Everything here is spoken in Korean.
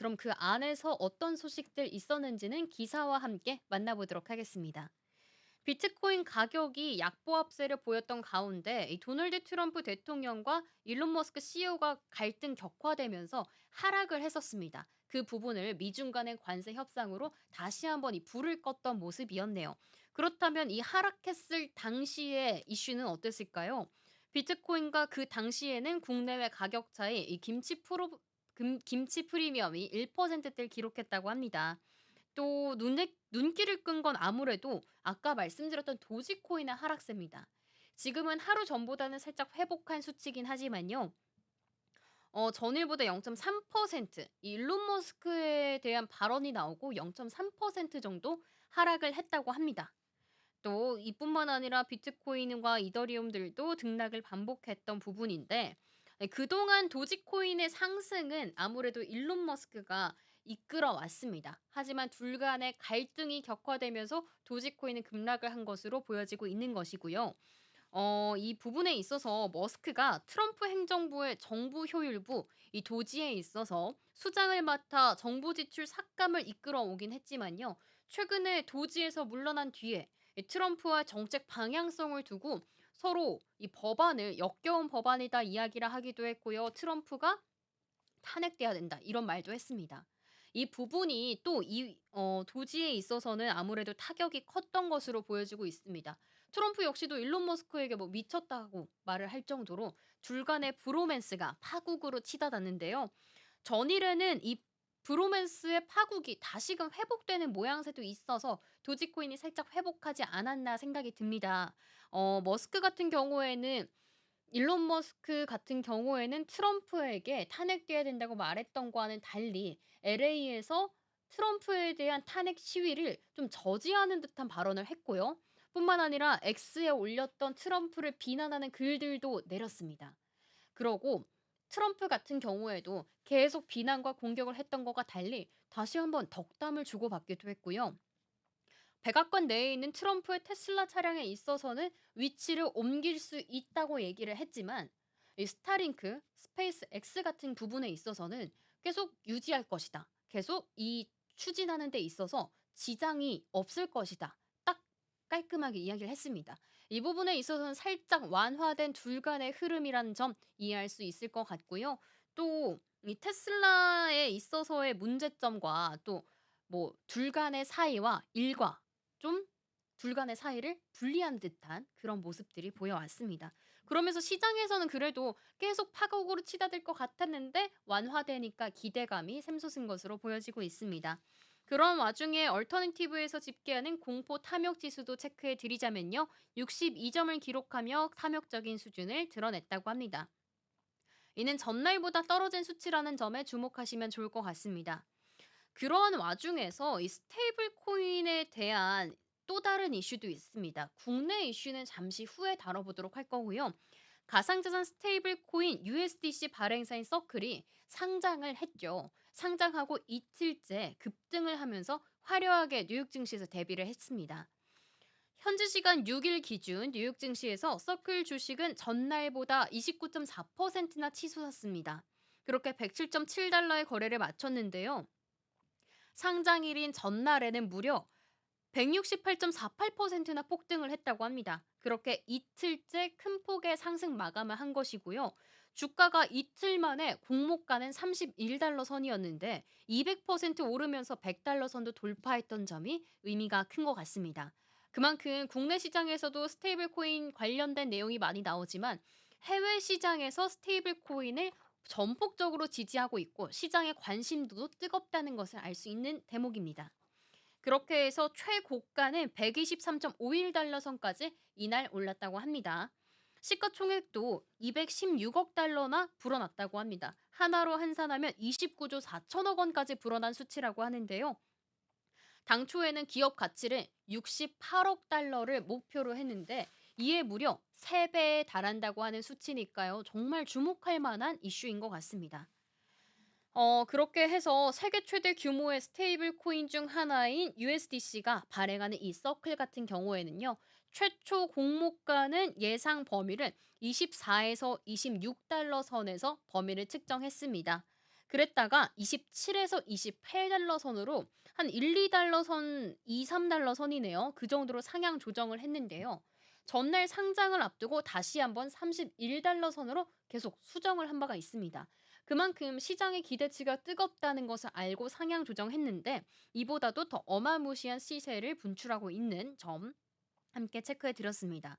그럼 그 안에서 어떤 소식들 있었는지는 기사와 함께 만나보도록 하겠습니다. 비트코인 가격이 약보합세를 보였던 가운데 이 도널드 트럼프 대통령과 일론 머스크 CEO가 갈등 격화되면서 하락을 했었습니다. 그 부분을 미중 간의 관세 협상으로 다시 한번 이 불을 껐던 모습이었네요. 그렇다면 이 하락했을 당시의 이슈는 어땠을까요? 비트코인과 그 당시에는 국내외 가격 차이 이 김치 프리미엄이 1%대를 기록했다고 합니다. 또 눈길을 끈 건 아무래도 아까 말씀드렸던 도지코인의 하락세입니다. 지금은 하루 전보다는 살짝 회복한 수치긴 하지만요. 전일보다 0.3% 이 일론 머스크에 대한 발언이 나오고 0.3% 정도 하락을 했다고 합니다. 또 이뿐만 아니라 비트코인과 이더리움들도 등락을 반복했던 부분인데 그동안 도지코인의 상승은 아무래도 일론 머스크가 이끌어 왔습니다. 하지만 둘 간의 갈등이 격화되면서 도지코인은 급락을 한 것으로 보여지고 있는 것이고요. 이 부분에 있어서 머스크가 트럼프 행정부의 정부 효율부 이 도지에 있어서 수장을 맡아 정부 지출 삭감을 이끌어 오긴 했지만요. 최근에 도지에서 물러난 뒤에 이 트럼프와 정책 방향성을 두고 서로 이 법안을 역겨운 법안이다 이야기를 하기도 했고요. 트럼프가 탄핵돼야 된다 이런 말도 했습니다. 이 부분이 또 도지에 있어서는 아무래도 타격이 컸던 것으로 보여지고 있습니다. 트럼프 역시도 일론 머스크에게 뭐 미쳤다고 말을 할 정도로 둘 간의 브로맨스가 파국으로 치닫았는데요. 전일에는 이 브로맨스의 파국이 다시금 회복되는 모양새도 있어서 도지코인이 살짝 회복하지 않았나 생각이 듭니다. 머스크 같은 경우에는 일론 머스크 같은 경우에는 트럼프에게 탄핵돼야 된다고 말했던 거와는 달리 LA에서 트럼프에 대한 탄핵 시위를 좀 저지하는 듯한 발언을 했고요. 뿐만 아니라 X에 올렸던 트럼프를 비난하는 글들도 내렸습니다. 그러고 트럼프 같은 경우에도 계속 비난과 공격을 했던 것과 달리 다시 한번 덕담을 주고받기도 했고요. 백악관 내에 있는 트럼프의 테슬라 차량에 있어서는 위치를 옮길 수 있다고 얘기를 했지만 이 스타링크, 스페이스 X 같은 부분에 있어서는 계속 유지할 것이다. 계속 이 추진하는 데 있어서 지장이 없을 것이다. 딱 깔끔하게 이야기를 했습니다. 이 부분에 있어서는 살짝 완화된 둘 간의 흐름이라는 점 이해할 수 있을 것 같고요. 또 이 테슬라에 있어서의 문제점과 또 뭐 둘 간의 사이와 일과 좀 둘 간의 사이를 분리한 듯한 그런 모습들이 보여왔습니다. 그러면서 시장에서는 그래도 계속 파국으로 치닫을 것 같았는데 완화되니까 기대감이 샘솟은 것으로 보여지고 있습니다. 그런 와중에 얼터너티브에서 집계하는 공포 탐욕 지수도 체크해 드리자면요. 62점을 기록하며 탐욕적인 수준을 드러냈다고 합니다. 이는 전날보다 떨어진 수치라는 점에 주목하시면 좋을 것 같습니다. 그러한 와중에서 이 스테이블 코인에 대한 또 다른 이슈도 있습니다. 국내 이슈는 잠시 후에 다뤄보도록 할 거고요. 가상자산 스테이블 코인 USDC 발행사인 서클이 상장을 했죠. 상장하고 이틀째 급등을 하면서 화려하게 뉴욕 증시에서 데뷔를 했습니다. 현지 시간 6일 기준 뉴욕 증시에서 서클 주식은 전날보다 29.4%나 치솟았습니다. 그렇게 107.7달러의 거래를 마쳤는데요. 상장일인 전날에는 무려 168.48%나 폭등을 했다고 합니다. 그렇게 이틀째 큰 폭의 상승 마감을 한 것이고요. 주가가 이틀 만에 공모가는 31달러 선이었는데 200% 오르면서 100달러 선도 돌파했던 점이 의미가 큰 것 같습니다. 그만큼 국내 시장에서도 스테이블 코인 관련된 내용이 많이 나오지만 해외 시장에서 스테이블 코인을 전폭적으로 지지하고 있고 시장의 관심도도 뜨겁다는 것을 알 수 있는 대목입니다. 그렇게 해서 최고가는 123.51달러 선까지 이날 올랐다고 합니다. 시가총액도 216억 달러나 불어났다고 합니다. 하나로 환산하면 29조 4천억 원까지 불어난 수치라고 하는데요. 당초에는 기업 가치를 68억 달러를 목표로 했는데 이에 무려 3배에 달한다고 하는 수치니까요. 정말 주목할 만한 이슈인 것 같습니다. 그렇게 해서 세계 최대 규모의 스테이블 코인 중 하나인 USDC가 발행하는 이 서클 같은 경우에는요. 최초 공모가는 예상 범위를 24에서 26달러 선에서 범위를 측정했습니다. 그랬다가 27에서 28달러 선으로 한 1-2달러 선, 2-3달러 선이네요. 그 정도로 상향 조정을 했는데요. 전날 상장을 앞두고 다시 한번 31달러 선으로 계속 수정을 한 바가 있습니다. 그만큼 시장의 기대치가 뜨겁다는 것을 알고 상향 조정했는데 이보다도 더 어마무시한 시세를 분출하고 있는 점 함께 체크해 드렸습니다.